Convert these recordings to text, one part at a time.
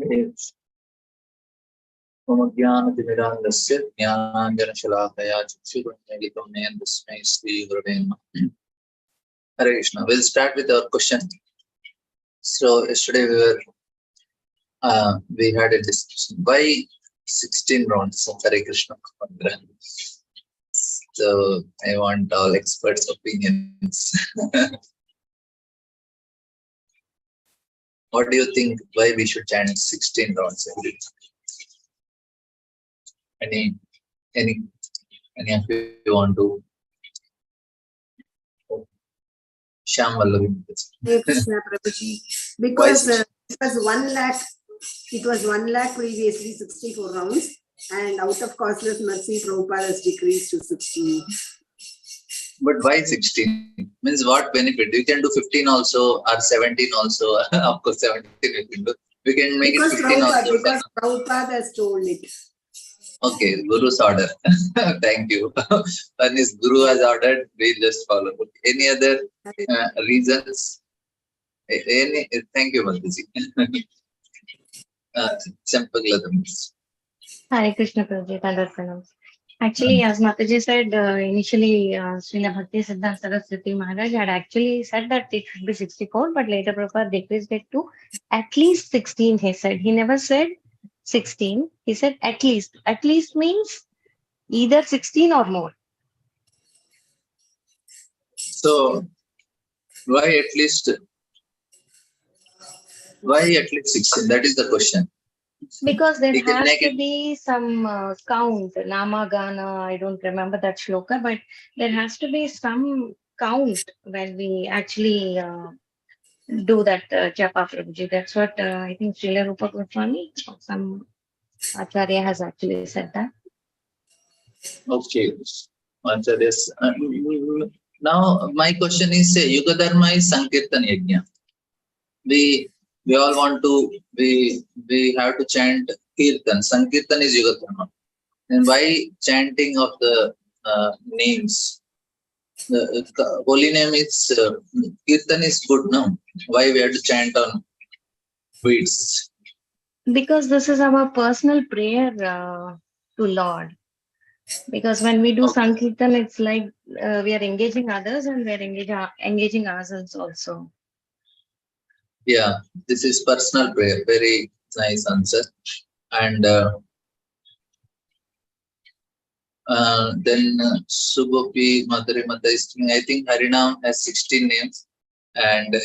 Yes. Omagyanatimirandasya jnananjanashalakaya chakshurunmilitam nayam tasmai Shri Gurave Namaha. Hare Krishna. We'll start with our question. So yesterday we had a discussion. Why 16 rounds of Hare Krishna mantra? So I want all experts' opinions. What do you think? Why we should chant 16 rounds every day? Any of you want to? Shyam Vallavi. Hare Krishna Prabhuji. Because it was 1 lakh. It was 1 lakh previously, 64 rounds, and out of causeless mercy, Prabhupada has decreased to 16. But why 16? Means what benefit? You can do 15 also or 17 also. Of course, 17 we can do. We can make because it 15 also. Because Prabhupada has told it. Okay, Guru's order. Thank you. When his Guru has ordered, we just follow. Any other reasons? Thank you, Mataji. Hare Krishna Prabhuji. Actually, as Mataji said, initially Srila Bhakti Siddhanta Saraswati Maharaj had actually said that it should be 64, but later Prabhupada decreased it to at least 16, he said. He never said 16, he said at least. At least means either 16 or more. So, why at least 16? That is the question. Because there has to be some count, Nama Gana, I don't remember that shloka, but there has to be some count when we actually do that japa, Prabhuji. That's what I think Srila Rupa Goswami, some Acharya has actually said that. Okay. Now, my question is, Yuga Dharma is Sankirtan Yajna. We all want to, we have to chant Kirtan. Sankirtan is Yuga Dharma. And why chanting of the names? The holy name is, Kirtan is good, no? Why we have to chant on beads? Because this is our personal prayer to Lord. Because when we do Sankirtan, it's like we are engaging others and we are engaging ourselves also. Yeah, this is personal prayer. Very nice answer. And then Sugopi Madhuri Mata is, I think Harinam has 16 names, and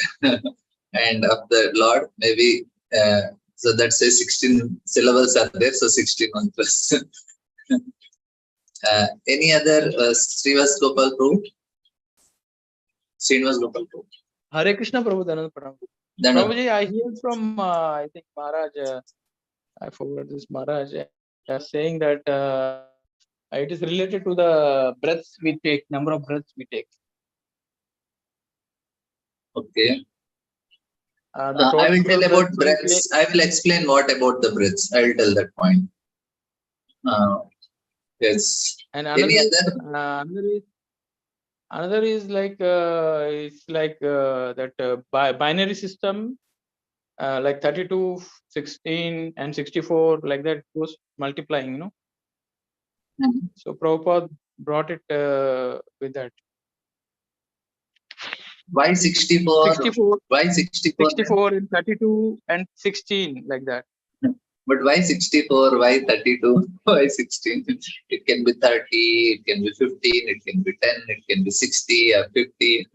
and of the Lord, maybe so that says 16 syllables are there, so 16 mantras. Any other Srivas Gopal Prabhu? Srinivas Gopal Prabhu. Hare Krishna Prabhu Dhananjay Prabhu. Prabhuji, I hear from I think Maharaj, I forgot this Maharaj, saying that it is related to the breaths we take, number of breaths we take. Okay. I will tell about breaths. I will explain what about the breaths. I will tell that point. Yes. And another is like it's like that binary system, like 32, 16, and 64, like that goes multiplying, you know. Mm-hmm. So Prabhupada brought it with that. Why 64? 64. Why 64? 64 in 32 and 16, like that. But why 64? Why 32? Why 16? It can be 30, it can be 15, it can be 10, it can be 60 or 50.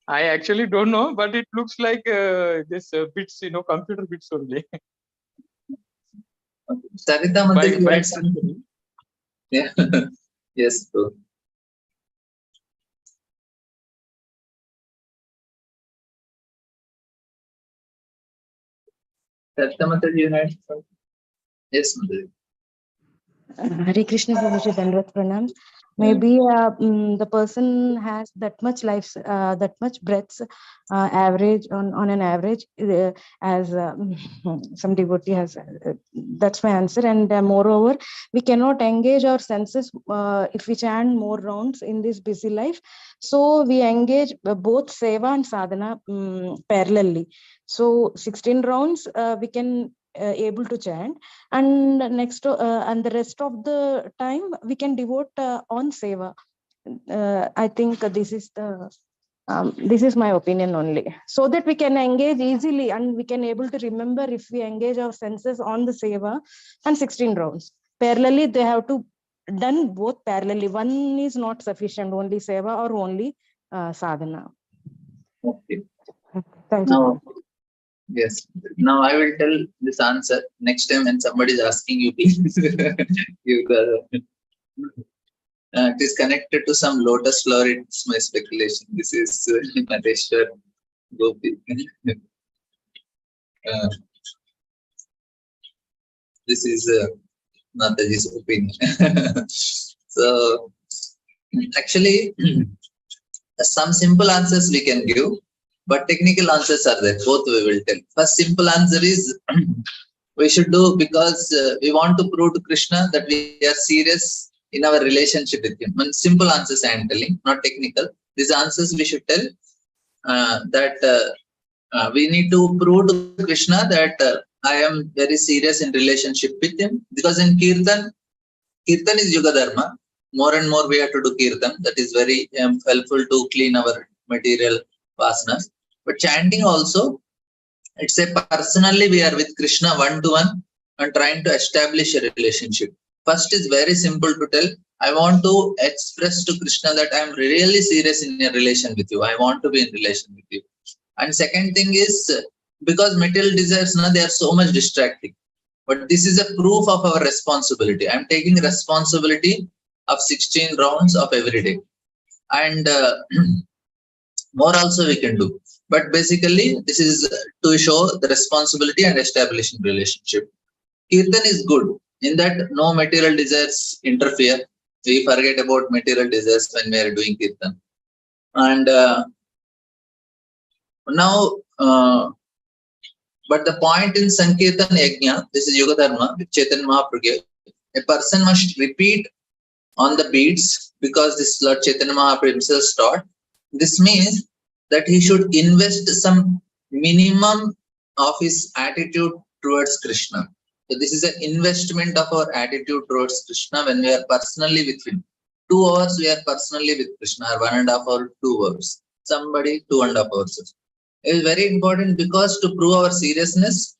I actually don't know, but it looks like this bits, you know, computer bits only. Sarita Mataji, you had something? Yeah. Yes, bro. Sarita Mataji, you had something? Yes, Mataji. Hare Krishna Prabhuji, Dandvat Pranam. Maybe the person has that much life, that much breaths, average on an average, as some devotee has. That's my answer. And moreover, we cannot engage our senses if we chant more rounds in this busy life. So we engage both seva and sadhana parallelly. So 16 rounds we can able to chant, and next and the rest of the time we can devote on seva. I think this is my opinion only, so that we can engage easily and we can able to remember if we engage our senses on the seva and 16 rounds parallelly. They have to done both parallelly. One is not sufficient, only seva or only sadhana. Okay. Thank you. Now, yes. Now I will tell this answer. Next time when somebody is asking you, please give the. It is connected to some lotus flower. It's my speculation. This is Madheshwar Gopi. This is Mataji's opinion. So, actually, some simple answers we can give, but technical answers are there. Both we will tell. First simple answer is we should do because we want to prove to Krishna that we are serious in our relationship with him. And simple answers I am telling, not technical. These answers we should tell that we need to prove to Krishna that I am very serious in relationship with him, because in Kirtan is Yuga Dharma. More and more we have to do Kirtan. That is very helpful to clean our material vasanas. But chanting also, it's a personally we are with Krishna one-to-one and trying to establish a relationship. First is very simple to tell. I want to express to Krishna that I am really serious in a relation with you. I want to be in relation with you. And second thing is, because material desires, they are so much distracting. But this is a proof of our responsibility. I am taking responsibility of 16 rounds of every day. And more also we can do. But basically, this is to show the responsibility and establishing relationship. Kirtan is good in that no material desires interfere. We forget about material desires when we are doing Kirtan. And now, but the point in Sankirtan Yajna, this is Yuga Dharma, which Chaitanya Mahaprabhu gave, a person must repeat on the beats because this Lord Chaitanya Mahaprabhu himself taught. This means that he should invest some minimum of his attitude towards Krishna. So this is an investment of our attitude towards Krishna when we are personally with him. 2 hours we are personally with Krishna, or 1.5 hours, 2 hours. Somebody 2.5 hours. It is very important because to prove our seriousness.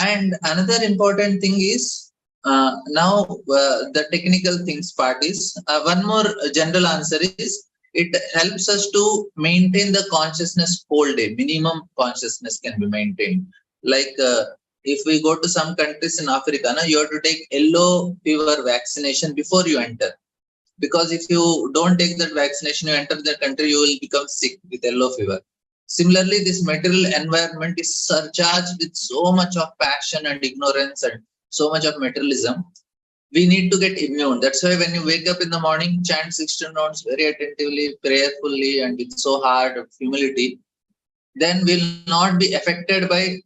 And another important thing is now the technical things part is one more general answer is it helps us to maintain the consciousness whole day. Minimum consciousness can be maintained. Like if we go to some countries in Africa, you have to take yellow fever vaccination before you enter. Because if you don't take that vaccination, you enter the country, you will become sick with yellow fever. Similarly, this material environment is surcharged with so much of passion and ignorance and so much of materialism. We need to get immune. That's why when you wake up in the morning, chant 16 rounds very attentively, prayerfully, and with so hard of humility, then we'll not be affected by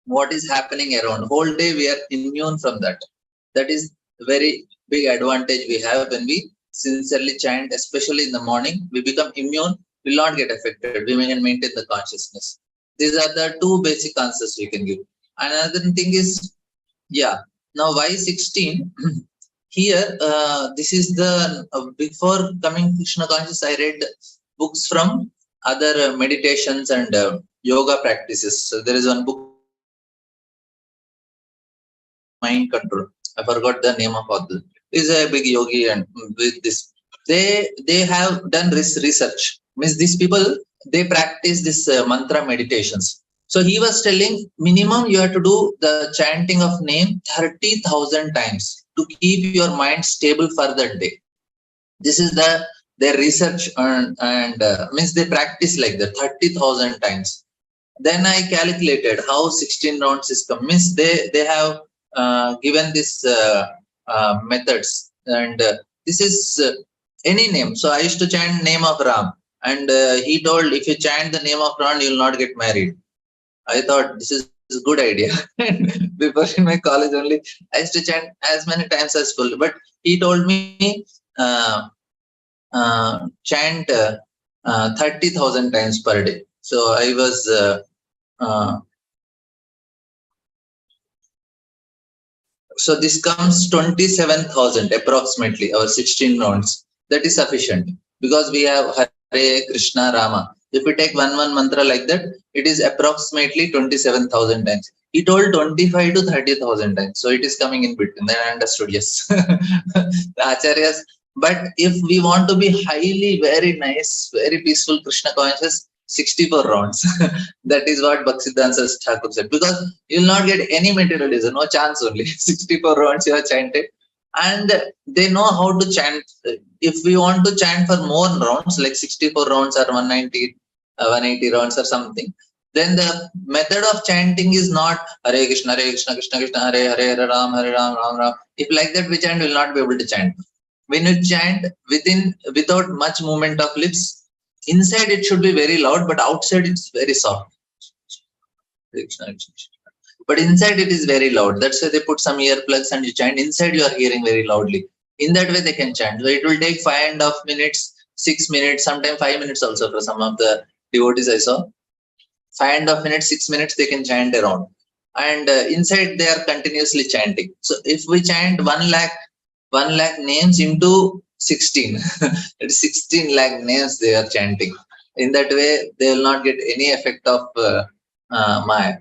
what is happening around. Whole day we are immune from that. That is a very big advantage we have when we sincerely chant, especially in the morning. We become immune, will not get affected. We can maintain the consciousness. These are the 2 basic answers we can give. Another thing is, now why 16? Here, this is the, before coming Krishna conscious, I read books from other meditations and yoga practices. So there is one book, Mind Control. I forgot the name of author. He's a big yogi, and with this, they have done this research. Means these people, they practice this mantra meditations. So he was telling minimum you have to do the chanting of name 30,000 times to keep your mind stable for that day. This is their research and means they practice like that 30,000 times. Then I calculated how 16 rounds is come. Means they have given this methods, and this is any name. So I used to chant name of Ram, and he told, if you chant the name of Ram, you will not get married. I thought this is a good idea. Before in my college only, I used to chant as many times as full. But he told me, chant 30,000 times per day. So I was so this comes 27,000 approximately, or 16 rounds. That is sufficient, because we have Hare Krishna Rama. If we take one mantra like that, it is approximately 27,000 times. He told 25 to 30,000 times. So it is coming in between. Then I understood, yes. The Acharyas. But if we want to be highly, very nice, very peaceful Krishna conscious, 64 rounds. That is what Bhaktisiddhanta Thakur said. Because you will not get any materialism, no chance only. 64 rounds you have chanted. And they know how to chant. If we want to chant for more rounds, like 64 rounds or 180 rounds or something, then the method of chanting is not Hare Krishna, Krishna Krishna, Hare Hare, Hare Ram, Ram Ram. If like that we chant, we will not be able to chant. When you chant without much movement of lips, inside it should be very loud, but outside it's very soft. But inside it is very loud. That's why they put some earplugs and you chant. Inside you are hearing very loudly. In that way they can chant. So it will take 5.5 minutes, 6 minutes, sometimes 5 minutes also for some of the devotees I saw. 5.5 minutes, 6 minutes they can chant around. And inside they are continuously chanting. So if we chant 1 lakh names into 16, it's 16 lakh names they are chanting. In that way, they will not get any effect of Maya.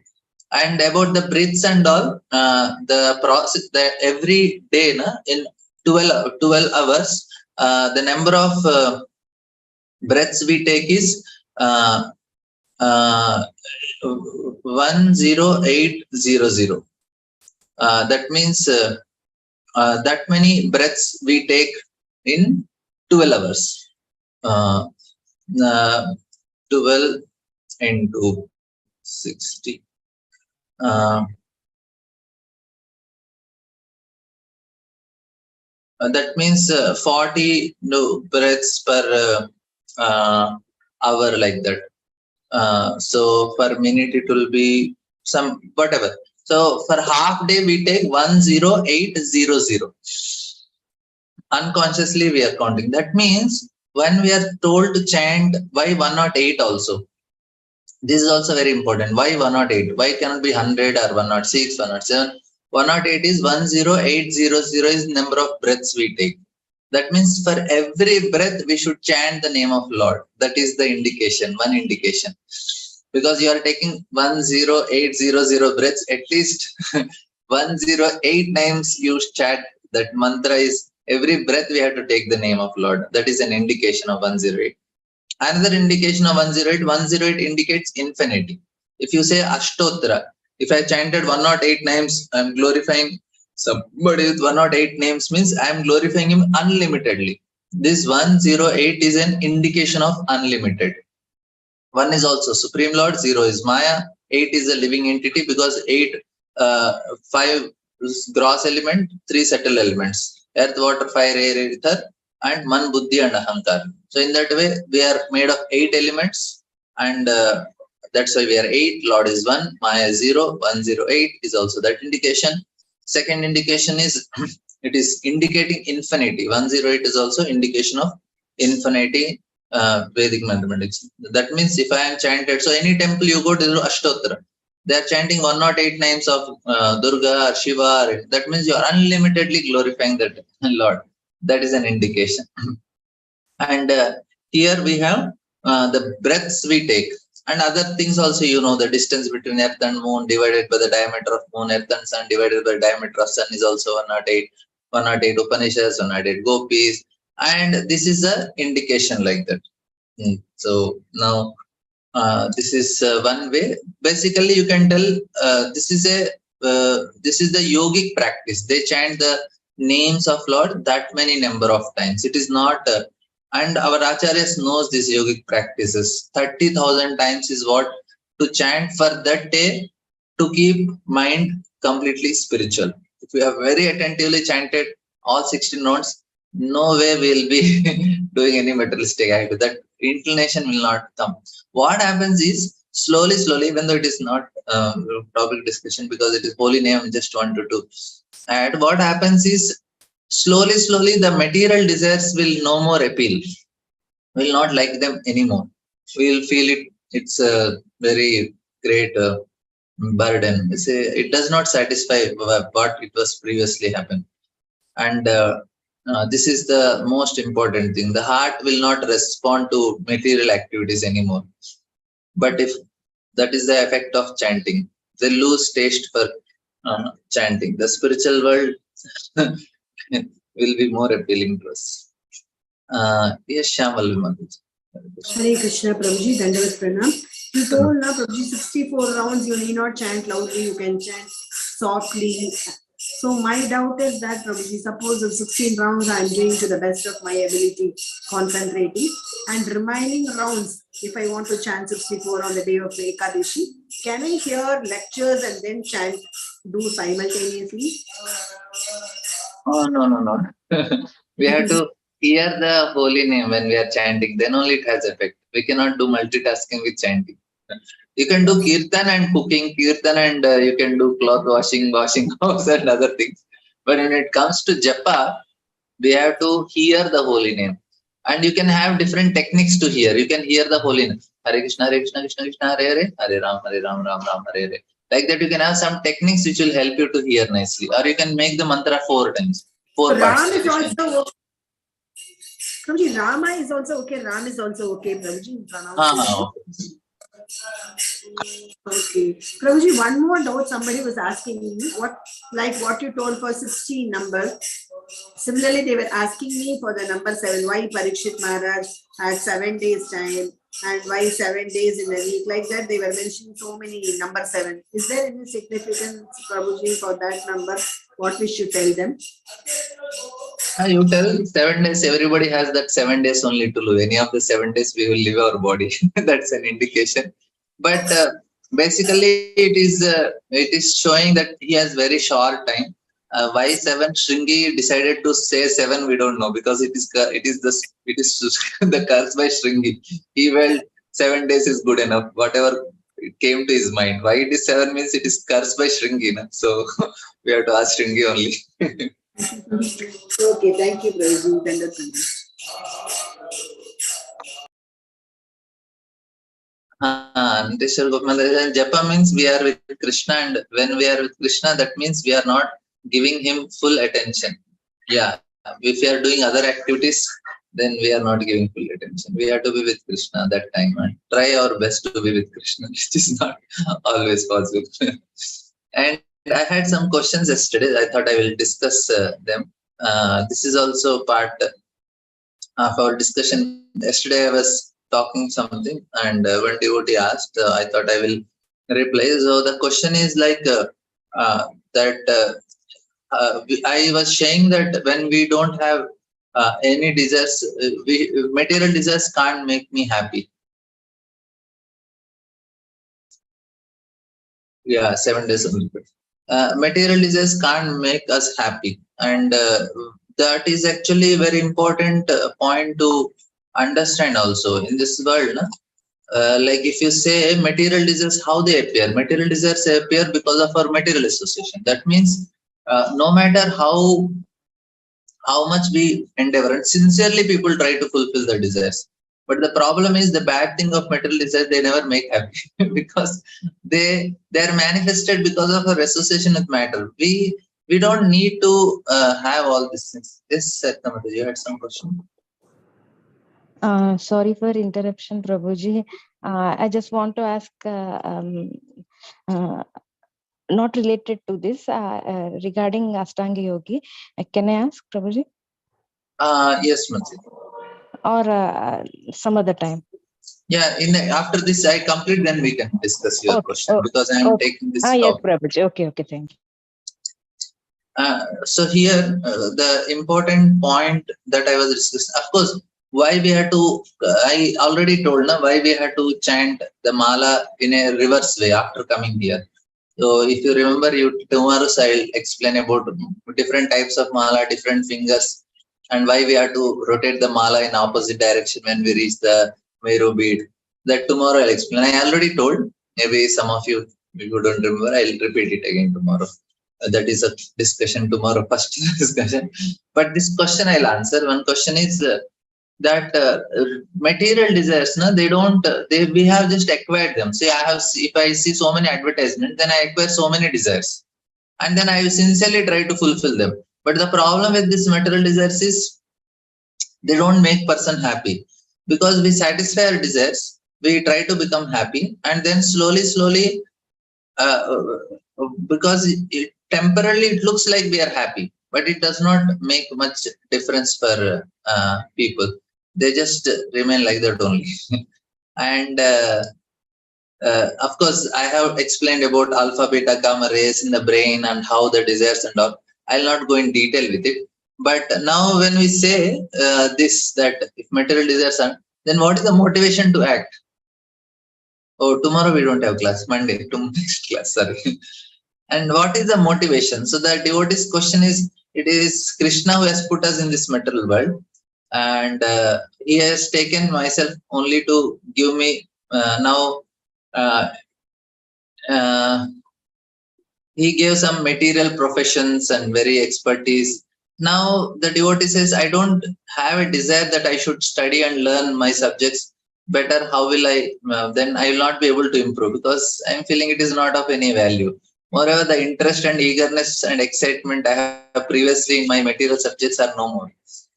And about the breaths and all, the process that every day in 12 hours, the number of breaths we take is 10800. That means that many breaths we take in 12 hours. 12 into 60. That means 40 breaths per hour, like that. So per minute it will be some whatever. So for half day we take 10800. Unconsciously we are counting. That means when we are told to chant, why 108 also? This is also very important. Why 108? Why cannot be 100 or 106, 107? 108 is 10800 is number of breaths we take. That means for every breath we should chant the name of Lord. That is the indication, one indication. Because you are taking 10800 breaths, at least 108 times you chant that mantra. Is every breath we have to take the name of Lord. That is an indication of 108. Another indication of 108, 108 indicates infinity. If you say Ashtotra, if I chanted 108 names, I am glorifying somebody with 108 names, means I am glorifying him unlimitedly. This 108 is an indication of unlimited. 1 is also Supreme Lord, 0 is Maya, 8 is a living entity, because 5 is gross element, 3 subtle elements, earth, water, fire, air, ether, and Man, Buddhi and Ahankar. So in that way, we are made of 8 elements, and that's why we are 8. Lord is 1, Maya is 0, 108 is also that indication. Second indication is it is indicating infinity. 108 is also indication of infinity. Vedic mathematics. That means if I am chanted, so any temple you go to Ashtotra, they are chanting 108 names of Durga or Shiva. That means you are unlimitedly glorifying that Lord. That is an indication. And here we have the breaths we take, and other things also. The distance between Earth and Moon divided by the diameter of Moon, Earth and Sun divided by the diameter of Sun is also 108. 108 Upanishads, 108 Gopis. And this is an indication like that. So now this is one way. Basically, you can tell this is the yogic practice. They chant the names of Lord that many number of times. It is not, and our acharyas knows these yogic practices. 30,000 times is what to chant for that day to keep mind completely spiritual. If we have very attentively chanted all 16 notes, no way we'll be doing any materialistic activity. That inclination will not come. What happens is slowly, even though it is not topic discussion because it is holy name, just wanted to add. What happens is slowly, the material desires will no more appeal. Will not like them anymore. We'll feel it. It's a very great burden. It does not satisfy what it was previously happened. And this is the most important thing. The heart will not respond to material activities anymore. But if that is the effect of chanting, they lose taste for chanting. The spiritual world will be more appealing to us. Yes, Shyamal Mataji. Hare Krishna, Prabhuji, Dandavat Pranam. You told now, Prabhuji, 64 rounds, you need not chant loudly, you can chant softly. So my doubt is that, Prabhuji, suppose in 16 rounds I am doing to the best of my ability, concentrating, and remaining rounds, if I want to chant 64 on the day of Ekadashi, can I hear lectures and then chant, do simultaneously? Oh, no. We have to hear the holy name when we are chanting, then only it has effect. We cannot do multitasking with chanting. You can do kirtan and cooking, kirtan and you can do cloth washing house and other things. But when it comes to japa, we have to hear the holy name. And you can have different techniques to hear. You can hear the holy name. Hare Krishna, Krishna Krishna, Hare Hare, Hare Ram, Ram Ram, Hare Hare. Like that, you can have some techniques which will help you to hear nicely. Or you can make the mantra 4 times. 4 parts. Ram is also Prabhuji, Rama is also okay. Ram is also okay, Prabhuji. Okay. Prabhuji, one more doubt somebody was asking me, what you told for 16 number. Similarly, they were asking me for the number 7. Why Parikshit Maharaj had 7 days time and why 7 days in a week? Like that, they were mentioning so many number 7. Is there any significance, Prabhuji, for that number? What we should tell them? You tell 7 days, everybody has that 7 days only to live. Any of the 7 days we will leave our body. That's an indication. But basically it is showing that he has very short time. Why 7? Shringi decided to say 7, we don't know, because it is the curse by Shringi. He felt 7 days is good enough, whatever it came to his mind. Why it is 7 means it is cursed by Shringi. Na? So we have to ask Shringi only. Okay, thank you, Prabhuji. Japa means we are with Krishna, and when we are with Krishna, that means we are not giving him full attention. Yeah, if we are doing other activities, then we are not giving full attention. We have to be with Krishna that time and try our best to be with Krishna, which is not always possible. And I had some questions yesterday. I thought I will discuss them. This is also part of our discussion. Yesterday I was talking something, and when devotee asked, I thought I will reply. So the question is like I was saying that when we don't have any desires, material desires can't make me happy. Yeah, 7 days only. Material desires can't make us happy, and that is actually a very important point to understand also in this world. Like if you say material desires, how they appear? Material desires appear because of our material association. That means no matter how much we endeavor, and sincerely people try to fulfill their desires. But the problem is, the bad thing of material desires, they never make happy because they are manifested because of our association with matter. We don't need to have all these things. Yes, Satyamata, you had some question. Sorry for interruption, Prabhuji. I just want to ask, not related to this, regarding Ashtanga Yogi. Can I ask, Prabhuji? Yes, Mati. Or some other time? Yeah, after this I complete, then we can discuss your question, because I am taking this yes, topic. Prabhuji. Okay, thank you. So here, the important point that I was discussing, of course, why we had to, I already told why we had to chant the mala in a reverse way after coming here. So if you remember, tomorrow I'll explain about different types of mala, different fingers, and why we have to rotate the mala in opposite direction when we reach the Meru bead. That tomorrow I'll explain. I already told. Maybe some of you, if you don't remember, I'll repeat it again tomorrow. That is a discussion tomorrow, first discussion. But this question I'll answer. One question is that material desires, no, they don't. We have just acquired them. Say if I see so many advertisements, then I acquire so many desires, and then I sincerely try to fulfill them. But the problem with this material desires is they don't make person happy, because we satisfy our desires, we try to become happy, and then slowly uh, because temporarily it looks like we are happy, but it does not make much difference for people. They just remain like that only. And of course, I have explained about alpha, beta, gamma rays in the brain and how the desires and all. I'll not go in detail with it. But now when we say this, that if material desires are, then what is the motivation to act? Oh, tomorrow we don't have class. Monday, to next class, sorry. And what is the motivation? So the devotee's question is, it is Krishna who has put us in this material world. And he has taken myself only to give me now he gave some material professions and very expertise. Now the devotee says, I don't have a desire that I should study and learn my subjects better. How will I then I will not be able to improve, because I'm feeling it is not of any value. Moreover, the interest and eagerness and excitement I have previously in my material subjects are no more,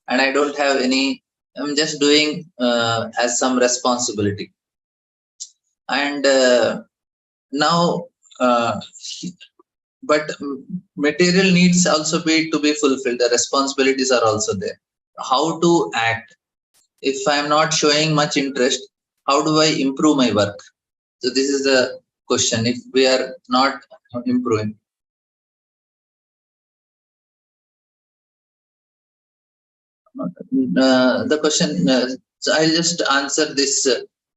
and I don't have any. I'm just doing as some responsibility. And now but material needs also be to be fulfilled. The responsibilities are also there. How to act? If I am not showing much interest, how do I improve my work? So this is the question. If we are not improving, the question. So I'll just answer this.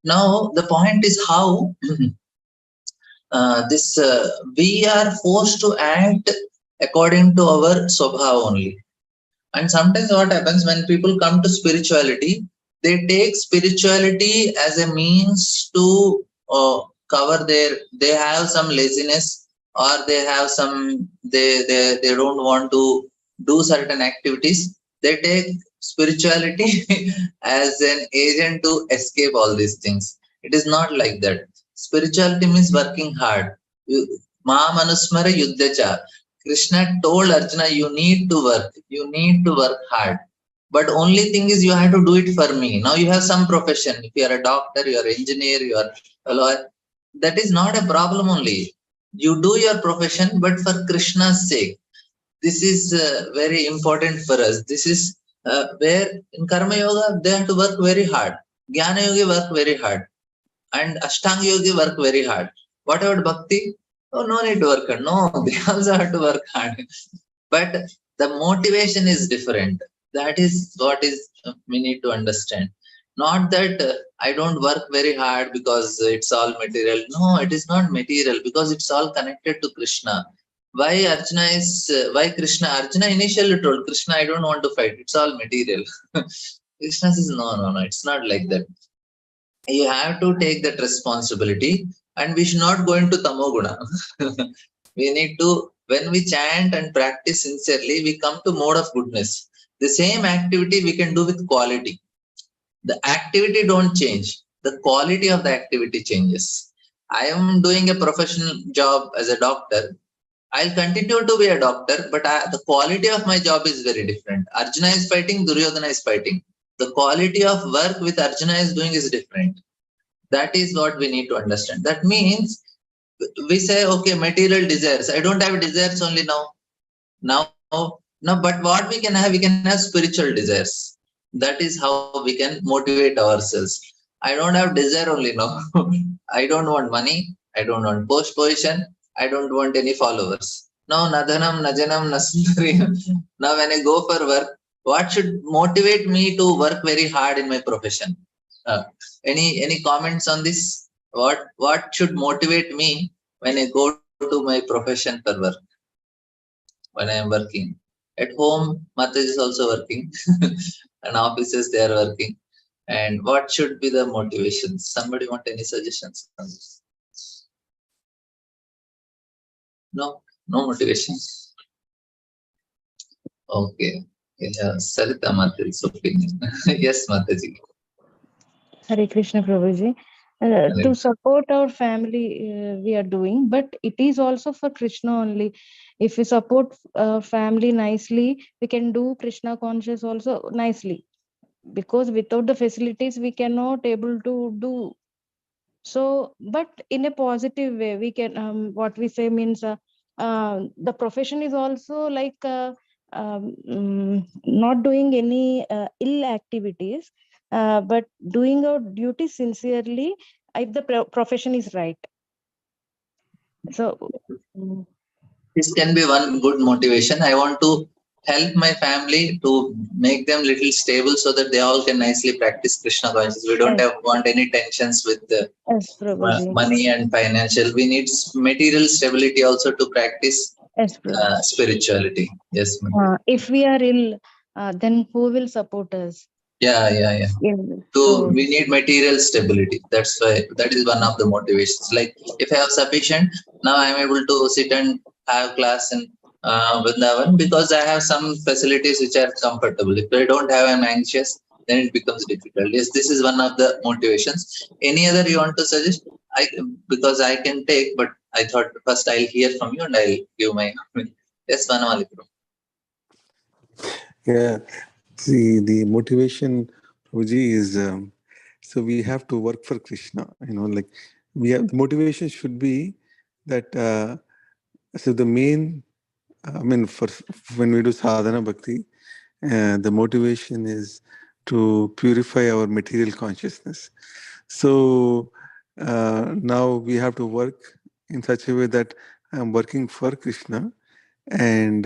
Now the point is how we are forced to act according to our swabhava only. And sometimes what happens when people come to spirituality, they take spirituality as a means to cover they have some laziness, or they have some, they don't want to do certain activities. They take spirituality as an agent to escape all these things. It is not like that. Spirituality means working hard. Ma manusmara yuddhacha. Krishna told Arjuna, you need to work hard. But only thing is, you have to do it for me. Now you have some profession. If you are a doctor, you are an engineer, you are a lawyer, that is not a problem only. You do your profession, but for Krishna's sake. This is very important for us. This is where in Karma Yoga, they have to work very hard. Jnana Yogi work very hard. And Ashtanga Yogi work very hard. What about Bhakti? Oh, no need to work hard. No, they also have to work hard. But the motivation is different. That is what is we need to understand. Not that I don't work very hard because it's all material. No, it is not material, because it's all connected to Krishna. Why Arjuna is, why Krishna? Arjuna initially told Krishna, I don't want to fight. It's all material. Krishna says, no, it's not like that. You have to take that responsibility, and we should not go into tamoguna. We need to, when we chant and practice sincerely, we come to mode of goodness. The same activity we can do with quality. The activity don't change. The quality of the activity changes. I am doing a professional job as a doctor. I'll continue to be a doctor, but the quality of my job is very different. Arjuna is fighting, Duryodhana is fighting. The quality of work with Arjuna is doing is different. That is what we need to understand. That means we say, okay, material desires. I don't have desires only now. No, but what we can have spiritual desires. That is how we can motivate ourselves. I don't have desire only now. I don't want money. I don't want position. I don't want any followers. Now, nadhanam, najanam, nasundari. Now, when I go for work, what should motivate me to work very hard in my profession? Any comments on this? What should motivate me when I go to my profession for work? When I am working, At home, Mataji is also working, and offices they are working. And what should be the motivation? Somebody want any suggestions on this? No, no motivation. Okay. Yeah, Sarita Mataji's opinion. Yes, Mataji. Hare Krishna Prabhuji. To support our family, we are doing, but it is also for Krishna only. If we support family nicely, we can do Krishna conscious also nicely. Because without the facilities, we cannot able to do. So, but in a positive way, we can, what we say means, the profession is also like not doing any ill activities, but doing our duty sincerely if the profession is right. So, This can be one good motivation. I want to help my family to make them little stable so that they all can nicely practice Krishna consciousness. We don't want any tensions with the yes, Prabhuji. money and financial. We need material stability also to practice Yes, Prabhuji. spirituality. Yes, if we are ill, then who will support us? yeah. So So, we need material stability. That's why that is one of the motivations. Like if I have sufficient, now I am able to sit and have class in Vrindavan because I have some facilities which are comfortable. If I don't have, I'm anxious, then it becomes difficult. Yes, this is one of the motivations. Any other you want to suggest? Because I can take, but I thought first I'll hear from you and I'll give my yes, Vanamali. Yeah, see, the motivation, Prabhuji, is so we have to work for Krishna. Like we have the motivation should be that. So the main, for when we do sadhana bhakti, the motivation is to purify our material consciousness. So now we have to work in such a way that I'm working for Krishna, and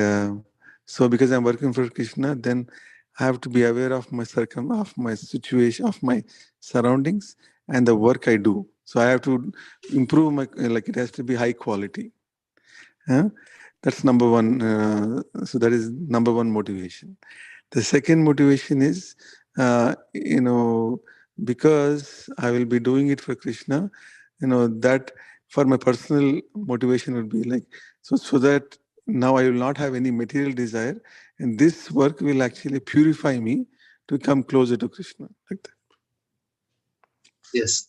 so because I'm working for Krishna, then I have to be aware of my of my situation, of my surroundings, and the work I do. So I have to improve my, like it has to be high quality. That's number one. So that is number one motivation. The second motivation is, because I will be doing it for Krishna, that for my personal motivation would be like, so that now I will not have any material desire, and this work will actually purify me to come closer to Krishna. Like that. Yes.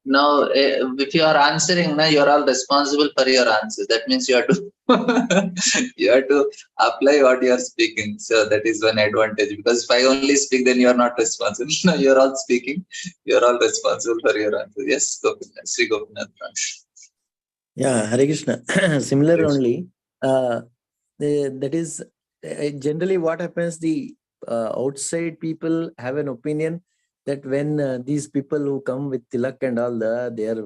Now, if you are answering, now you are all responsible for your answers. That means you have to you have to apply what you are speaking. So that is one advantage. Because if I only speak, then you are not responsible. No, you are all speaking. You are all responsible for your answers. Yes, Gopinath, Sri Gopinath. Yeah, Hare Krishna. Similar Yes. only. That is generally what happens. The outside people have an opinion that when these people who come with tilak and all they are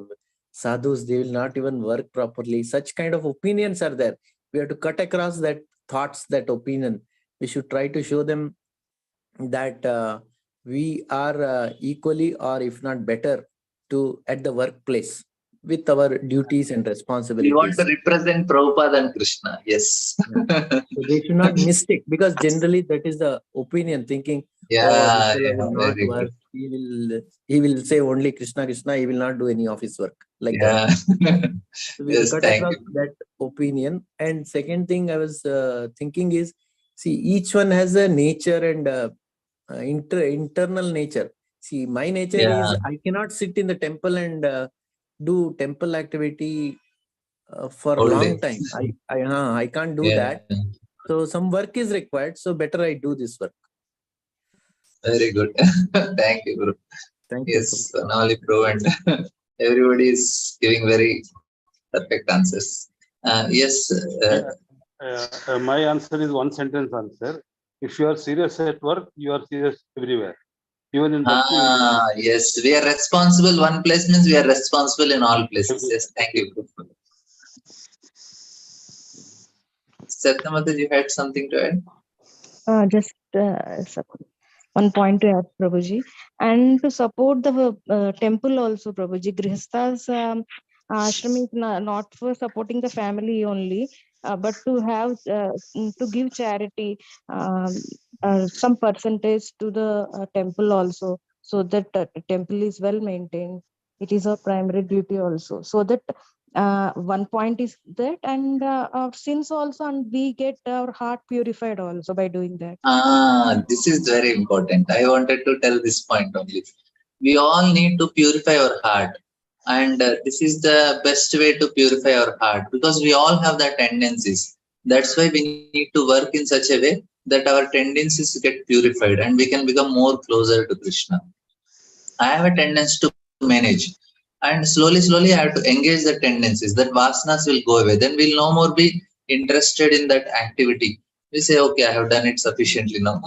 sadhus, they will not even work properly. Such kind of opinions are there. We have to cut across that thoughts, that opinion. We should try to show them that we are equally, or if not better, to at the workplace with our duties and We responsibilities. want to represent Prabhupada and Krishna. Yes. So they should not mistake, because generally that is the opinion, thinking, Yeah, oh, this fellow will not very work. good. He will say only Krishna, Krishna. He will not do any office work like that. Yeah. So we will Yes, cut thank across you. that opinion. And second thing I was thinking is, see, each one has a nature and internal nature. See, my nature is I cannot sit in the temple and do temple activity for a Whole long day. time. I can't do that. So some work is required. So better I do this work. Very good. Thank you, Guru. Thank you. Yes, Sonali Pro and everybody is giving very perfect answers. Yes. My answer is one sentence answer. If you are serious at work, you are serious everywhere. Even in bhakti. Yes, we are responsible. One place means we are responsible in all places. Yes, thank you, Guru. Satyamata, you had something to add? just one point to add, Prabhuji. And to support the temple also, Prabhuji, Grihasthas ashram is not for supporting the family only. but to have to give charity, some percentage to the temple also, so that temple is well maintained. It is our primary duty also, so that one point is that, and our sins also, and we get our heart purified also by doing that. This is very important. I wanted to tell this point only. We all need to purify our heart, and this is the best way to purify our heart, because we all have the tendencies. That's why we need to work in such a way that our tendencies get purified and we can become more closer to Krishna. I have a tendency to manage, and slowly I have to engage the tendencies. That vasanas will go away. Then we'll no more be interested in that activity. We say, okay, I have done it sufficiently now.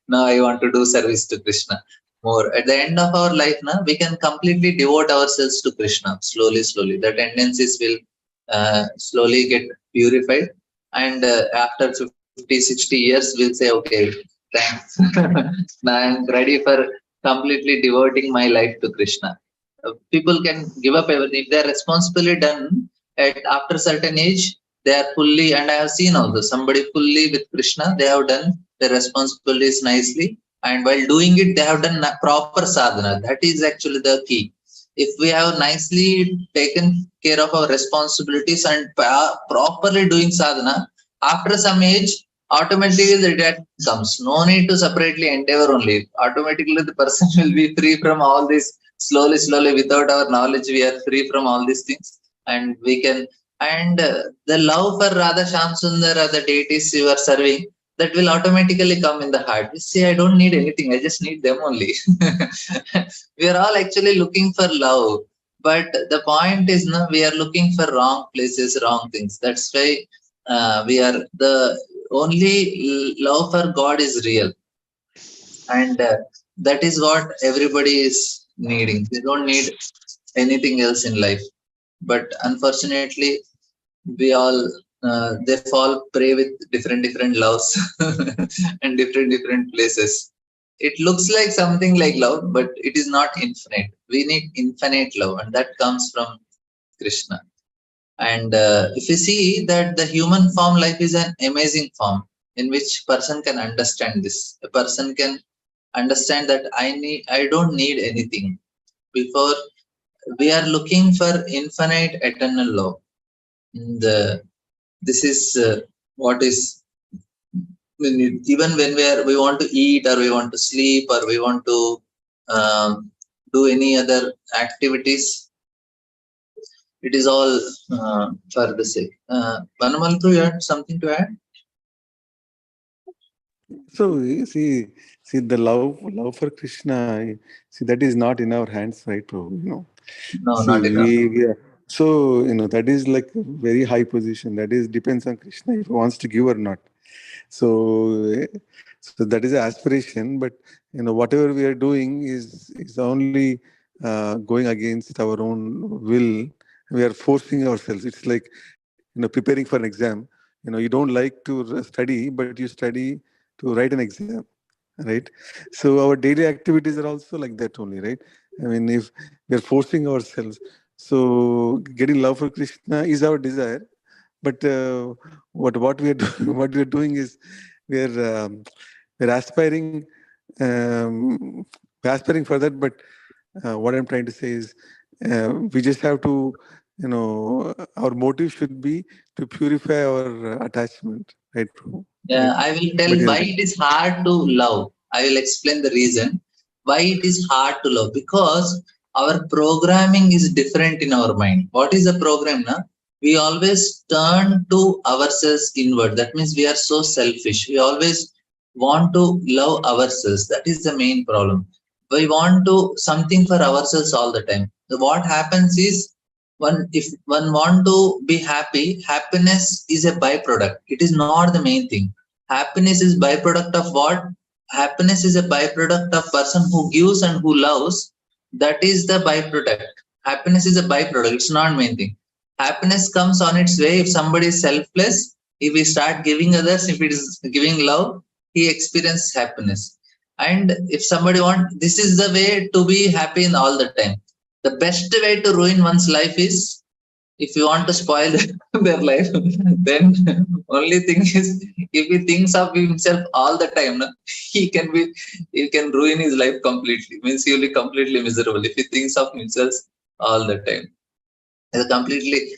Now I want to do service to Krishna more. At the end of our life, now we can completely devote ourselves to Krishna. Slowly, the tendencies will slowly get purified, and after 50, 60 years, we'll say, okay, thanks. Now I'm ready for completely devoting my life to Krishna. People can give up everything if they are responsibly done. At after certain age, they are fully, and I have seen also somebody fully with Krishna. They have done their responsibilities nicely, and while doing it, they have done proper sadhana. That is actually the key. If we have nicely taken care of our responsibilities and properly doing sadhana, after some age, automatically the death comes. No need to separately endeavor only. Automatically the person will be free from all this. Slowly, without our knowledge, we are free from all these things, and we can. And the love for Radha Shyam Sundar or the deities you are serving, that will automatically come in the heart. You see, I don't need anything. I just need them only. We are all actually looking for love, but the point is, no, we are looking for wrong places, wrong things. That's why we are the only love for God is real, and that is what everybody is needing. They don't need anything else in life, but unfortunately we all they fall prey with different loves and different places. It looks like something like love, but it is not infinite. We need infinite love, and that comes from Krishna. And if you see that the human form life is an amazing form in which person can understand this. A person can understand that I don't need anything. Before we are looking for infinite eternal love. And, this is what is even when we want to eat, or we want to sleep, or we want to do any other activities, it is all for the sake. Vanamaltu, you had something to add? So see the love for Krishna. See, that is not in our hands, right, Prabhu? No, See, not enough. so that is like a very high position. That is depends on Krishna if he wants to give or not. So that is an aspiration, but whatever we are doing is only going against our own will. We are forcing ourselves. It's like preparing for an exam. You don't like to study, but you study to write an exam, right? So our daily activities are also like that only, right? I mean, if we are forcing ourselves, so getting love for Krishna is our desire, but what we are what we are doing is we're aspiring aspiring for that. But what I'm trying to say is we just have to our motive should be to purify our attachment, right? Yeah, Right. I will tell But why it is hard to love. I will explain the reason why it is hard to love, because our programming is different in our mind. What is the program now? We always turn to ourselves inward. That means we are so selfish. We always want to love ourselves. That is the main problem. We want to something for ourselves all the time. So what happens is, if one want to be happy, happiness is a byproduct. It is not the main thing. Happiness is byproduct of what? Happiness is a byproduct of person who gives and who loves. That is the byproduct. Happiness is a byproduct. It's not main thing. Happiness comes on its way if somebody is selfless. If we start giving others, if it is giving love, he experiences happiness. And if somebody this is the way to be happy in all the time. The best way to ruin one's life is If you want to spoil their life, then only thing is, if he thinks of himself all the time, no, he can ruin his life completely. Means he will be completely miserable if he thinks of himself all the time. Completely,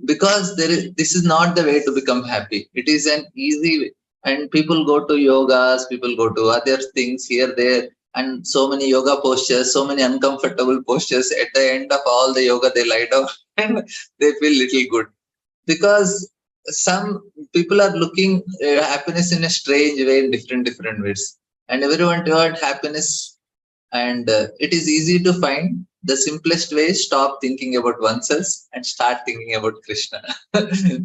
because this is not the way to become happy. It is an easy way. And people go to yogas, people go to other things here, there, and so many yoga postures, so many uncomfortable postures. At the end of all the yoga, they lie down and they feel little good, because some people are looking happiness in a strange way, in different ways, and everyone toward happiness. And it is easy to find. The simplest way is stop thinking about oneself and start thinking about Krishna,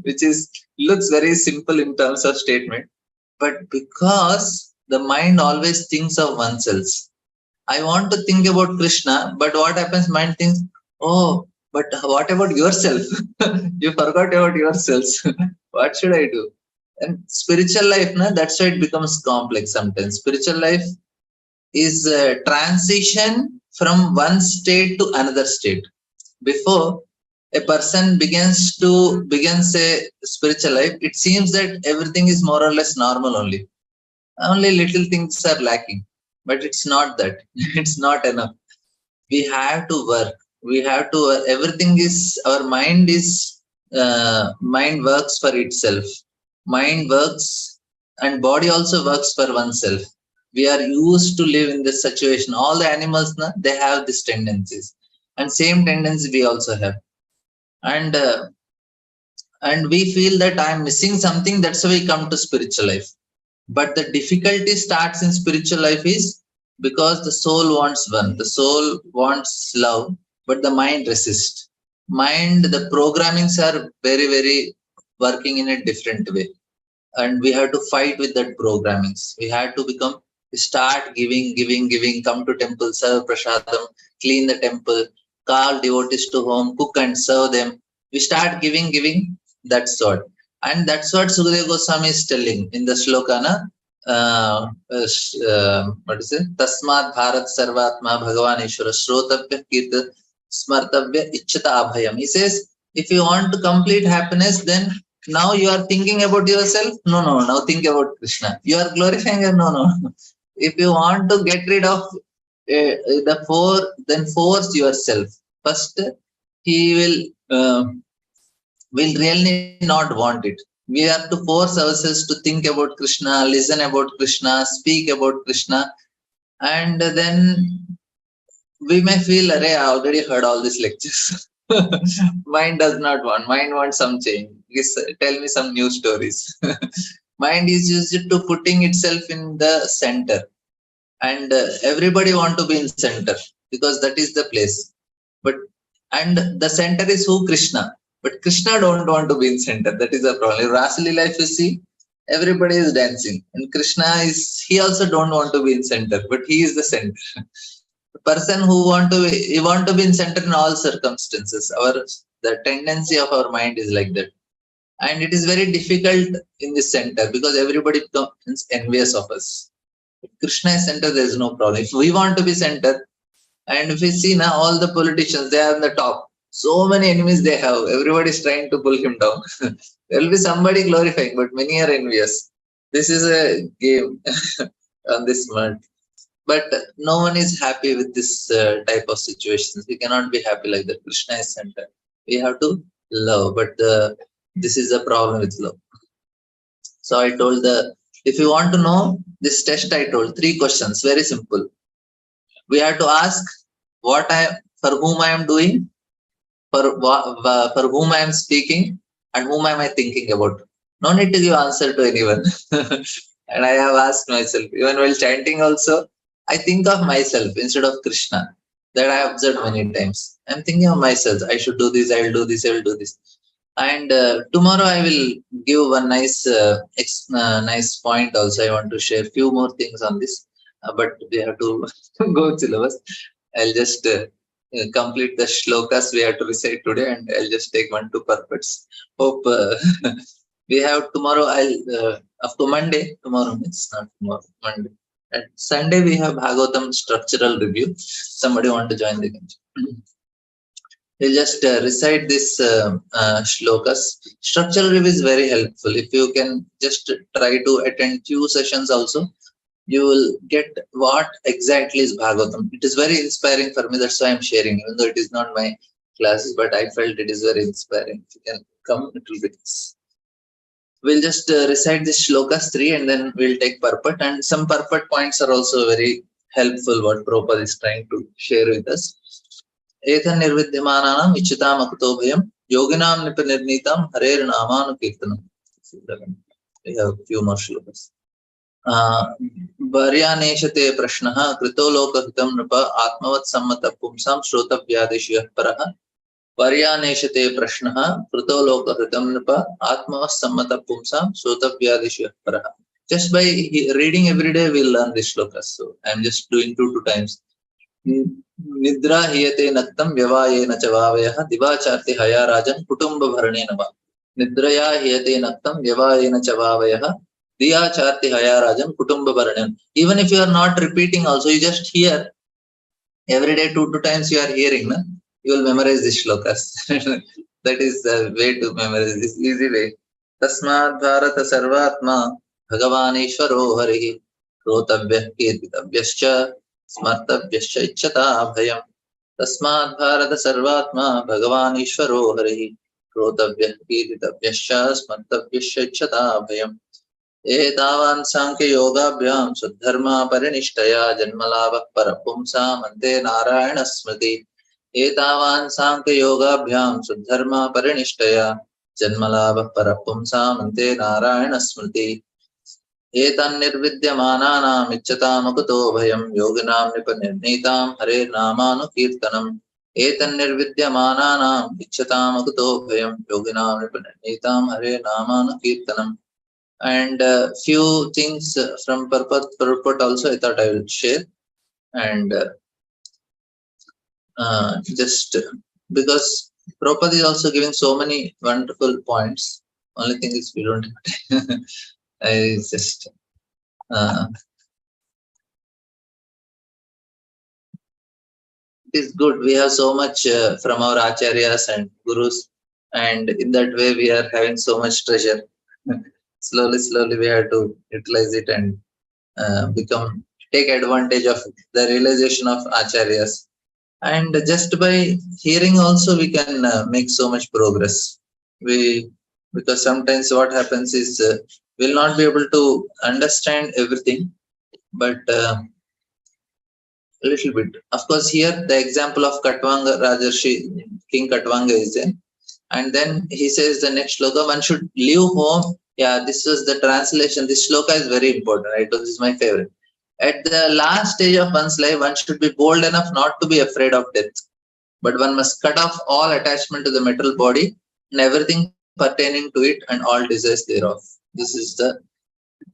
which is looks very simple in terms of statement, but because the mind always thinks of oneself. I want to think about Krishna, but what happens? Mind thinks, oh, but what about yourself? You forgot about yourself. What should I do? And spiritual life, na, that's why it becomes complex sometimes. Spiritual life is a transition from one state to another state. Before a person begins a spiritual life, it seems that everything is more or less normal only. Only little things are lacking, but it's not that. It's not enough. We have to work. We have to. Everything is, our mind is. Mind works for itself. Mind works, and body also works for oneself. We are used to live in this situation. All the animals, na, they have these tendencies, and same tendency we also have. And we feel that I'm missing something. That's why we come to spiritual life. But the difficulty starts in spiritual life is because the soul wants one. The soul wants love, but the mind resists. Mind, the programmings are very working in a different way, and we have to fight with that programmings. We have to start giving. Come to temple, serve prasadam, clean the temple, call devotees to home, cook and serve them. We start giving. That's what. And that's what Sukadeva Goswami is telling in the shloka, na? What is it? Tasmat Bharat Sarvatma Bhagavan Ishvara Shrotavya Kirta Smartavya Ichchata Abhayam. He says, if you want to complete happiness, then now you are thinking about yourself. No. Now think about Krishna. You are glorifying him. No. If you want to get rid of the four, then force yourself. First, he will really not want it. We have to force ourselves to think about Krishna, listen about Krishna, speak about Krishna, and then we may feel, I already heard all these lectures. Mind does not want. Mind wants some change. Tell me some new stories. Mind is used to putting itself in the center, and everybody want to be in center because that is the place. But and the center is who? Krishna. But Krishna don't want to be in center. That is the problem. Rasali life, you see, everybody is dancing, and Krishna he also don't want to be in center, but he is the center. The person who want to be in center in all circumstances. The tendency of our mind is like that, and it is very difficult in this center because everybody becomes envious of us. If Krishna is center, there is no problem. If we want to be center, and if we see now all the politicians, they are on the top. So many enemies they have. Everybody is trying to pull him down. There will be somebody glorifying, but many are envious. This is a game on this month. But no one is happy with this type of situations. We cannot be happy like that. Krishna is center. We have to love, but this is the problem with love. So I told if you want to know this test, I told 3 questions, very simple. We have to ask for whom I am doing, for whom I am speaking, and whom am I thinking about. No need to give answer to anyone. And I have asked myself, even while chanting also, I think of myself instead of Krishna. That I observed many times. I'm thinking of myself. I should do this. I will do this. I will do this. And tomorrow I will give one nice point also. I want to share few more things on this, but we have to go syllabus. I'll just complete the shlokas we have to recite today, and I'll just take 1-2 purports. Hope we have tomorrow. After Monday. Tomorrow means not tomorrow. Monday. At Sunday we have Bhagavatam structural review. Somebody want to join the game? We'll just recite this shlokas. Structural review is very helpful. If you can just try to attend few sessions also, you will get what exactly is Bhagavatam. It is very inspiring for me. That's why I'm sharing, even though it is not my classes, but I felt it is very inspiring. If you can come, it will be nice. We'll just recite this shlokas 3 and then we'll take purport. And some purport points are also very helpful what Prabhupada is trying to share with us. Ethan nirvidyamananam ichitamakto bhayam yoginam nipanirnitam harer namanu kirtanam. We have a few more shlokas. Varyaneshate prashnaha krito lokahitam nrupa atmavat sammata pumsam shrotavyadesh parah. Varyaneshate prashnaha krito lokahitam nrupa atmavat sammata pumsam shrotavyadesh parah. Just by reading every day, we'll learn this shlokas. So I'm just doing 2 times. Nidra hiyate naktam vyavayena chavavayah divacharti haya rajan kutumba bharanena va. Nidraya hiyate naktam vyavayena chavavayah diyacharti haya rajan kutumba bharanena. Even if you are not repeating also, you just hear every day 2 times you are hearing, na? You will memorize this shlokas. That is the way to memorize this easy way. Tasmad bharata sarvatma bhagavaneshwaro harihi rotavyah kirtitavyascha स्मर्तव्यश्च इच्छता भयम् तस्मात् भारत सर्वात्मा भगवान् ईश्वरो हरिः श्रोतव्यः कीर्तितव्यश्च स्मर्तव्यश्च इच्छता भयम् एतावान् सांख्ययोगाभ्यां स्वधर्मा परिनिष्ठया जन्मलाभः परपुंसाम् अन्ते नारायण स्मृति एतावान् सांख्ययोगाभ्यां स्वधर्मा परिनिष्ठया जन्मलाभः परपुंसाम् अन्ते नारायण स्मृति एतन्निर्विद्यमानानाम् इच्छतामकुतो भयं योगिनां निपनिर्णीतां हरे नामानुकीर्तनम् एतन्निर्विद्यमानानाम् इच्छतामकुतो भयं योगिनां निपनिर्णीतां हरे नामानुकीर्तनम्. And few things from purport also I thought I will share. And just because Prabhupada is also giving so many wonderful points. Only thing is we don't have time. I just it is good. We have so much from our acharyas and gurus, and in that way we are having so much treasure. Slowly we have to utilize it and take advantage of the realization of acharyas. And just by hearing also we can make so much progress. Because sometimes what happens is we'll not be able to understand everything, but a little bit. Of course, here the example of Katvanga Rajarshi, King Katvanga is there. And then he says the next shloka, one should leave home. Yeah, this was the translation. This shloka is very important, right? This is my favorite. At the last stage of one's life, one should be bold enough not to be afraid of death. But one must cut off all attachment to the material body and everything pertaining to it and all desires thereof. This is the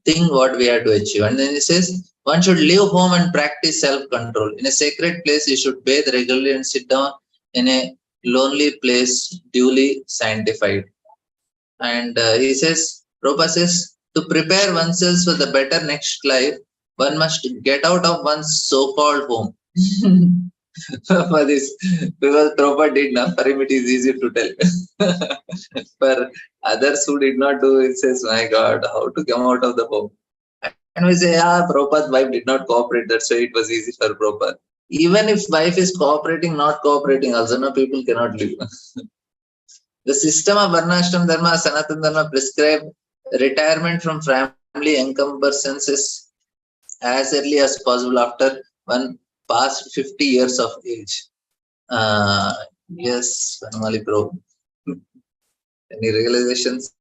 thing what we have to achieve. And then he says, one should leave home and practice self-control. In a sacred place, you should bathe regularly and sit down in a lonely place, duly sanctified. And he says, Prabhupada says, to prepare oneself for the better next life, one must get out of one's so-called home. For this, because Prabhupada did not, for him it is easy to tell. For others who did not do it, says, my God, how to come out of the home? And we say, yeah, Prabhupada's wife did not cooperate, that's why it was easy for Prabhupada. Even if wife is cooperating, not cooperating, also no, people cannot live. The system of Varnashram Dharma, Sanatana Dharma prescribe retirement from family encumbrances as early as possible after one past 50 years of age. Yes, Vanamali Pro. Any realizations?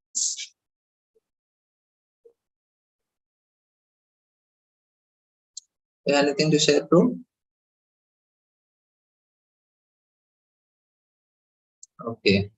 Anything to share, Pro? Okay.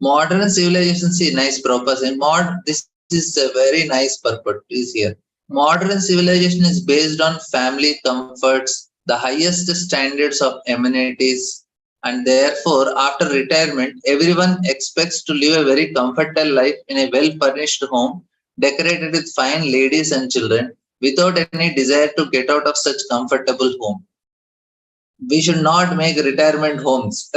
Modern civilization, see, nice purpose. And this is a very nice purpose is here. Modern civilization is based on family comforts, the highest standards of amenities, and therefore, after retirement, everyone expects to live a very comfortable life in a well-furnished home, decorated with fine ladies and children, without any desire to get out of such comfortable home. we should not make retirement homes.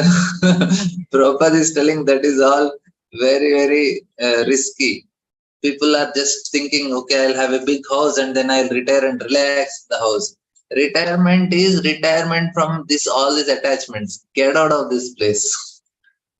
Prabhupada is telling that is all very, very risky. People are just thinking, okay, I'll have a big house and then I'll retire and relax in the house. Retirement is retirement from this all these attachments. Get out of this place.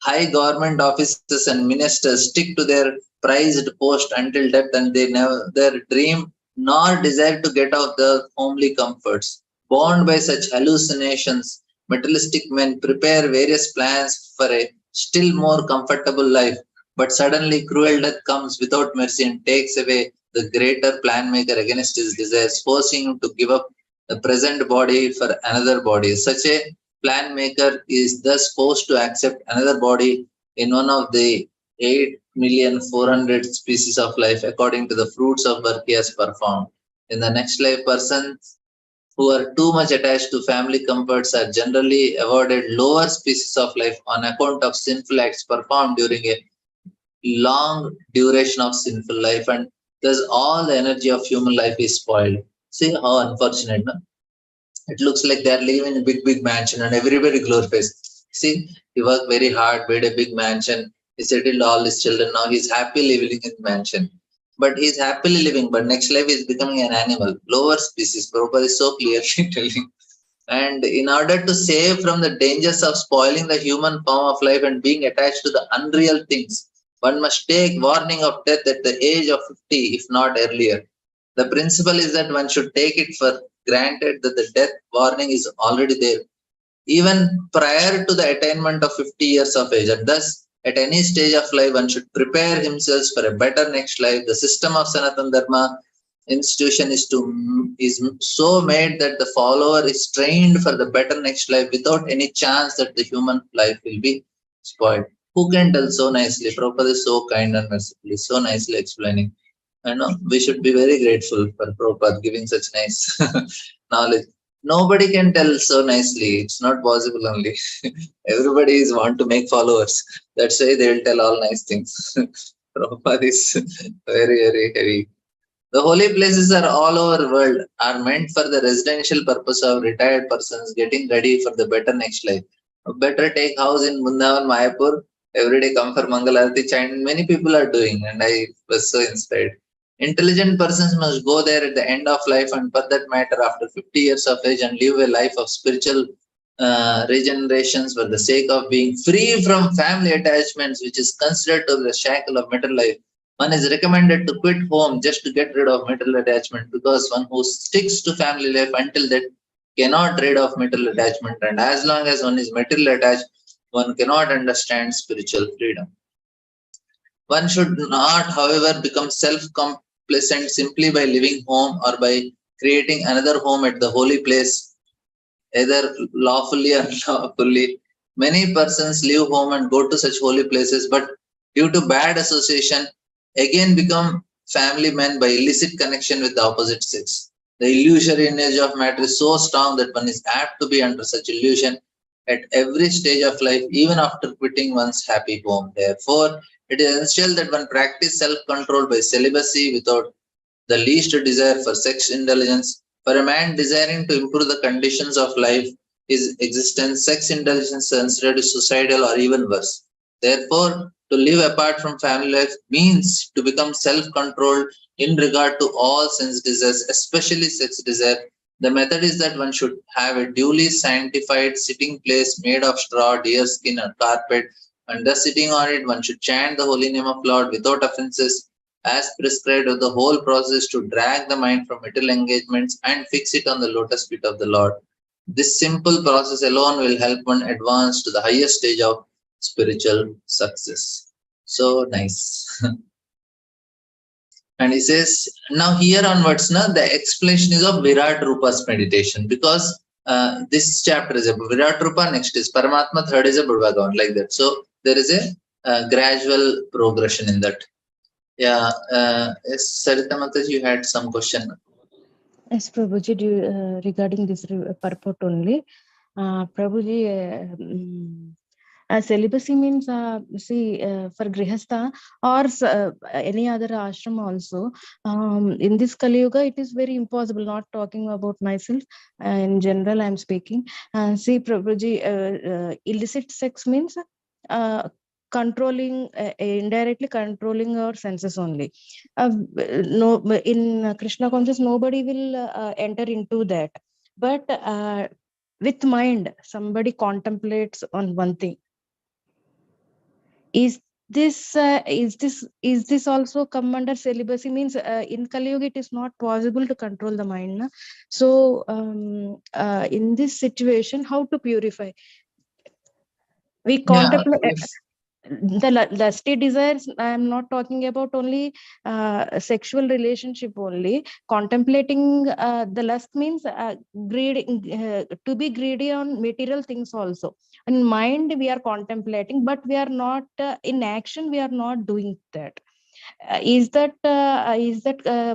High government officers and ministers stick to their prized post until death, and they never dream nor desire to get out the homely comforts. Bound by such hallucinations, materialistic men prepare various plans for a still more comfortable life. But suddenly cruel death comes without mercy and takes away the greater plan maker against his desires, forcing him to give up the present body for another body. Such a plan maker is thus forced to accept another body in one of the 8,400,000 species of life according to the fruits of work he has performed. In the next life, persons who are too much attached to family comforts are generally awarded lower species of life on account of sinful acts performed during a long duration of sinful life, and thus all the energy of human life is spoiled. See how unfortunate, no? It looks like they're living in a big, big mansion and everybody glorifies. See, he worked very hard, made a big mansion. He settled all his children. Now he's happily living in the mansion. But he's happily living, but next life is becoming an animal, lower species. Prabhupada is so clearly telling. And in order to save from the dangers of spoiling the human form of life and being attached to the unreal things, one must take warning of death at the age of 50, if not earlier. The principle is that one should take it for granted that the death warning is already there, even prior to the attainment of 50 years of age. And thus, at any stage of life, one should prepare himself for a better next life. The system of Sanatana Dharma institution is so made that the follower is trained for the better next life without any chance that the human life will be spoiled. Who can tell so nicely? Prabhupada is so kind and mercifully, so nicely explaining. I know we should be very grateful for Prabhupada giving such nice knowledge. Nobody can tell so nicely. It's not possible only. Everybody is want to make followers. That's why they will tell all nice things. Prabhupada is very, very heavy. The holy places are all over the world, are meant for the residential purpose of retired persons getting ready for the better next life. Better take house in Mundavan, Mayapur, every day come for Mangalarati chant. Many people are doing, and I was so inspired. Intelligent persons must go there at the end of life, and for that matter, after 50 years of age, and live a life of spiritual regenerations for the sake of being free from family attachments, which is considered to be the shackle of material life. One is recommended to quit home just to get rid of material attachment, because one who sticks to family life until that cannot rid of material attachment, and as long as one is material attached, one cannot understand spiritual freedom. One should not, however, become self-complacent simply by leaving home or by creating another home at the holy place, either lawfully or unlawfully. Many persons leave home and go to such holy places, but due to bad association, again become family men by illicit connection with the opposite sex. The illusory image of matter is so strong that one is apt to be under such illusion at every stage of life, even after quitting one's happy home. Therefore, it is essential that one practice self-control by celibacy without the least desire for sex indulgence. For a man desiring to improve the conditions of life, his existence, sex indulgence is considered suicidal or even worse. Therefore, to live apart from family life means to become self-controlled in regard to all sense desires, especially sex desire. The method is that one should have a duly sanctified sitting place made of straw, deer skin, or carpet, and thus sitting on it, one should chant the holy name of Lord without offenses, as prescribed of the whole process to drag the mind from material engagements and fix it on the lotus feet of the Lord. This simple process alone will help one advance to the highest stage of spiritual success. So nice. And he says, now here onwards, the explanation is of Virat Rupa's meditation, because this chapter is about Virat Rupa, next is Paramatma, third is a Budbhagavan, like that. So there is a gradual progression in that. Yeah, yes, Sarita Mataji, you had some question. Yes, Prabhuji, regarding this purport only, Prabhuji, Celibacy means, for Grihastha or any other ashram also, in this Kali Yuga, it is very impossible, not talking about myself, in general, I'm speaking. See, Prabhuji, illicit sex means controlling, indirectly controlling our senses only. No, in Krishna consciousness, nobody will enter into that. But with mind, somebody contemplates on one thing. Is this also come under celibacy? Means in Kali Yuga it is not possible to control the mind, na? So in this situation, how to purify? We contemplate the lusty desires. I am not talking about only sexual relationship only. Contemplating the lust means greedy, to be greedy on material things also. In mind we are contemplating, but we are not in action. We are not doing that. Is that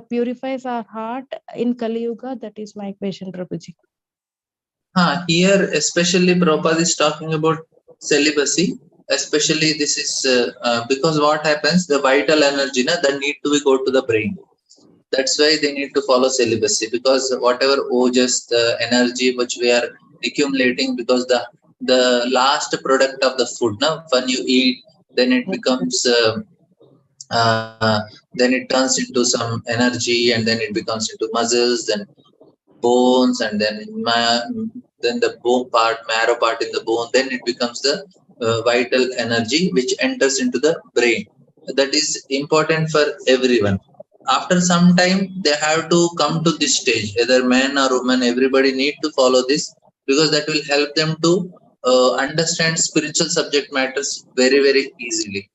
purifies our heart in Kali Yuga? That is my question, Prabhuji. Here, especially Prabhupada is talking about celibacy. Especially this is because what happens, the vital energy that need to go to the brain. That's why they need to follow celibacy, because whatever ojas, the energy which we are accumulating, because the last product of the food, when you eat, then it becomes then it turns into some energy, and then it becomes into muscles, then bones, and then the bone part, marrow part in the bone, then it becomes the vital energy which enters into the brain. That is important for everyone. After some time, they have to come to this stage, either man or woman, everybody need to follow this, because that will help them to understand spiritual subject matters very, very easily.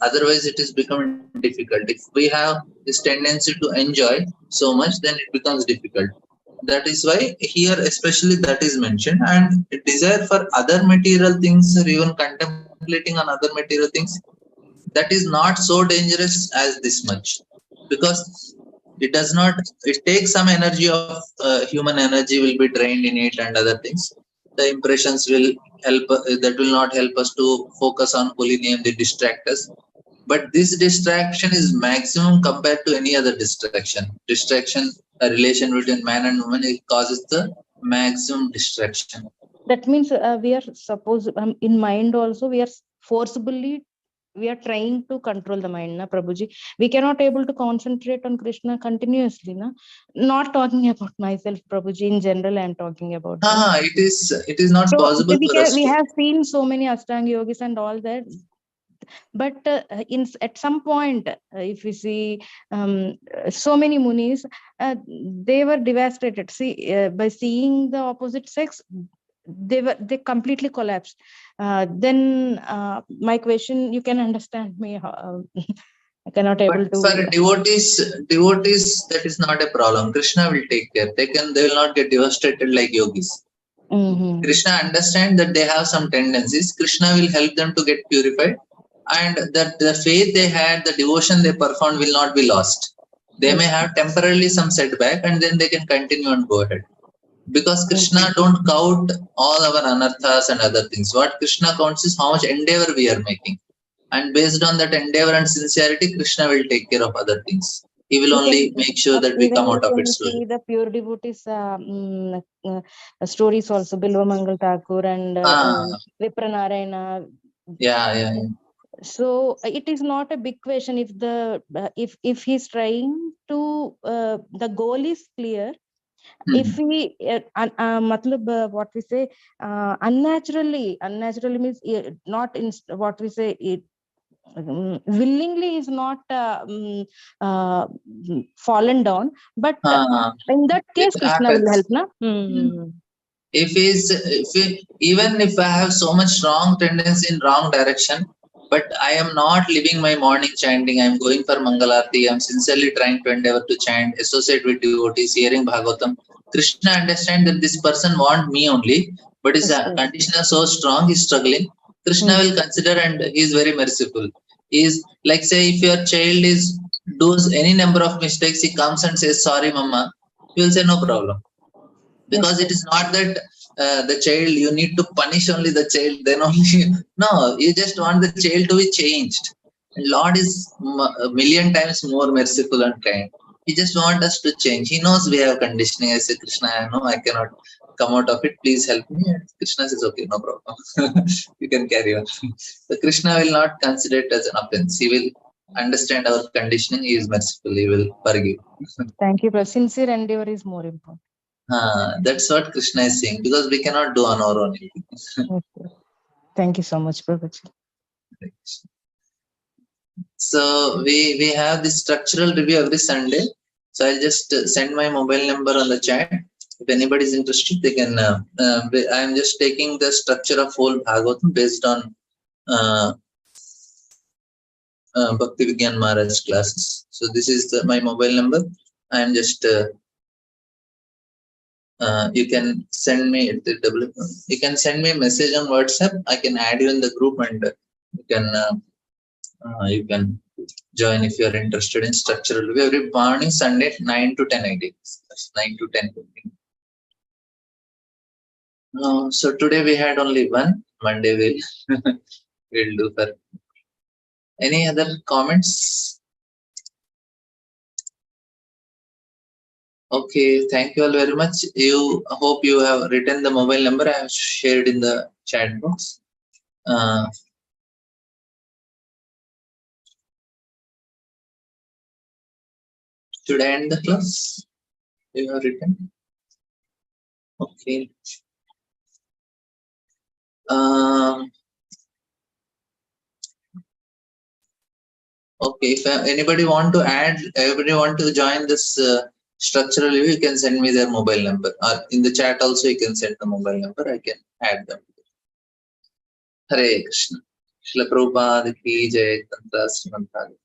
Otherwise, it is becoming difficult. If we have this tendency to enjoy so much, then it becomes difficult. That is why here especially that is mentioned, and desire for other material things, or even contemplating on other material things, that is not so dangerous as this much, because it does not, it takes some energy of human energy will be drained in it, and other things. The impressions will help, that will not help us to focus on holy name, they distract us. But this distraction is maximum compared to any other distraction. A relation between man and woman, it causes the maximum distraction. That means we are supposed, in mind also, we are forcibly, we are trying to control the mind, na Prabhuji. We cannot able to concentrate on Krishna continuously, na. Not talking about myself, Prabhuji, in general I am talking about. It is not possible for us. We have seen so many Ashtanga yogis and all that, but at some point, if we see so many munis, they were devastated. See, by seeing the opposite sex, they completely collapsed. Then my question, you can understand me. I cannot able to. For devotees, that is not a problem. Krishna will take care. They will not get devastated like yogis. Krishna understands that they have some tendencies. Krishna will help them to get purified, and that the faith they had, the devotion they performed will not be lost. They may have temporarily some setback, and then they can continue and go ahead. Because Krishna don't count all our anarthas and other things. What Krishna counts is how much endeavor we are making. And based on that endeavor and sincerity, Krishna will take care of other things. He will only make sure that we come out of it slowly. See the pure devotees stories also, Bilva Mangal Thakur and Vipranarayana. Yeah. So it is not a big question if the if he's trying to the goal is clear. If we what we say unnaturally means not in what we say it willingly is not fallen down, but in that case Krishna will help, na? Even if I have so much strong tendency in wrong direction, but I am not living my morning chanting, I am going for Mangalarti, I am sincerely trying to endeavor to chant, associate with devotees, hearing Bhagavatam. Krishna understands that this person wants me only, but his condition is so strong, he is struggling. Krishna will consider, and he is very merciful. He is like, say, if your child does any number of mistakes, he comes and says, sorry, Mama. He will say, no problem. Because it is not that the child, you need to punish only the child, then only. No, you just want the child to be changed. And Lord is a million times more merciful and kind. He just wants us to change. He knows we have conditioning. I say, Krishna, I know I cannot come out of it. Please help me. And Krishna says, okay, no problem. You can carry on. So Krishna will not consider it as an offense. He will understand our conditioning. He is merciful. He will forgive. Thank you, Prabhuji. Sincere endeavor is more important. That's what Krishna is saying, because we cannot do on our own. Okay. Thank you so much, Prabhuji. So we have this structural review every Sunday. So I'll just send my mobile number on the chat. If anybody is interested, they can. I am just taking the structure of whole Bhagavatam based on Bhakti Vigyan Maharaj classes. So this is my mobile number. I am just. You can send me you can send me a message on WhatsApp. I can add you in the group, and you can join if you are interested in structural review every morning, Sunday, 9 to 10 ID. That's 9 to 10. So today we had only one. Monday we'll do for. Any other comments? Okay, thank you all very much. I hope you have written the mobile number I have shared in the chat box. Should I end the class? You have written. Okay. Okay, if anybody want to add, everybody want to join this structural review, you can send me their mobile number, or in the chat also you can send the mobile number. I can add them. Hare Krishna. Shila Prabhupada ki jai. Tantra Srimad Bhagavatam.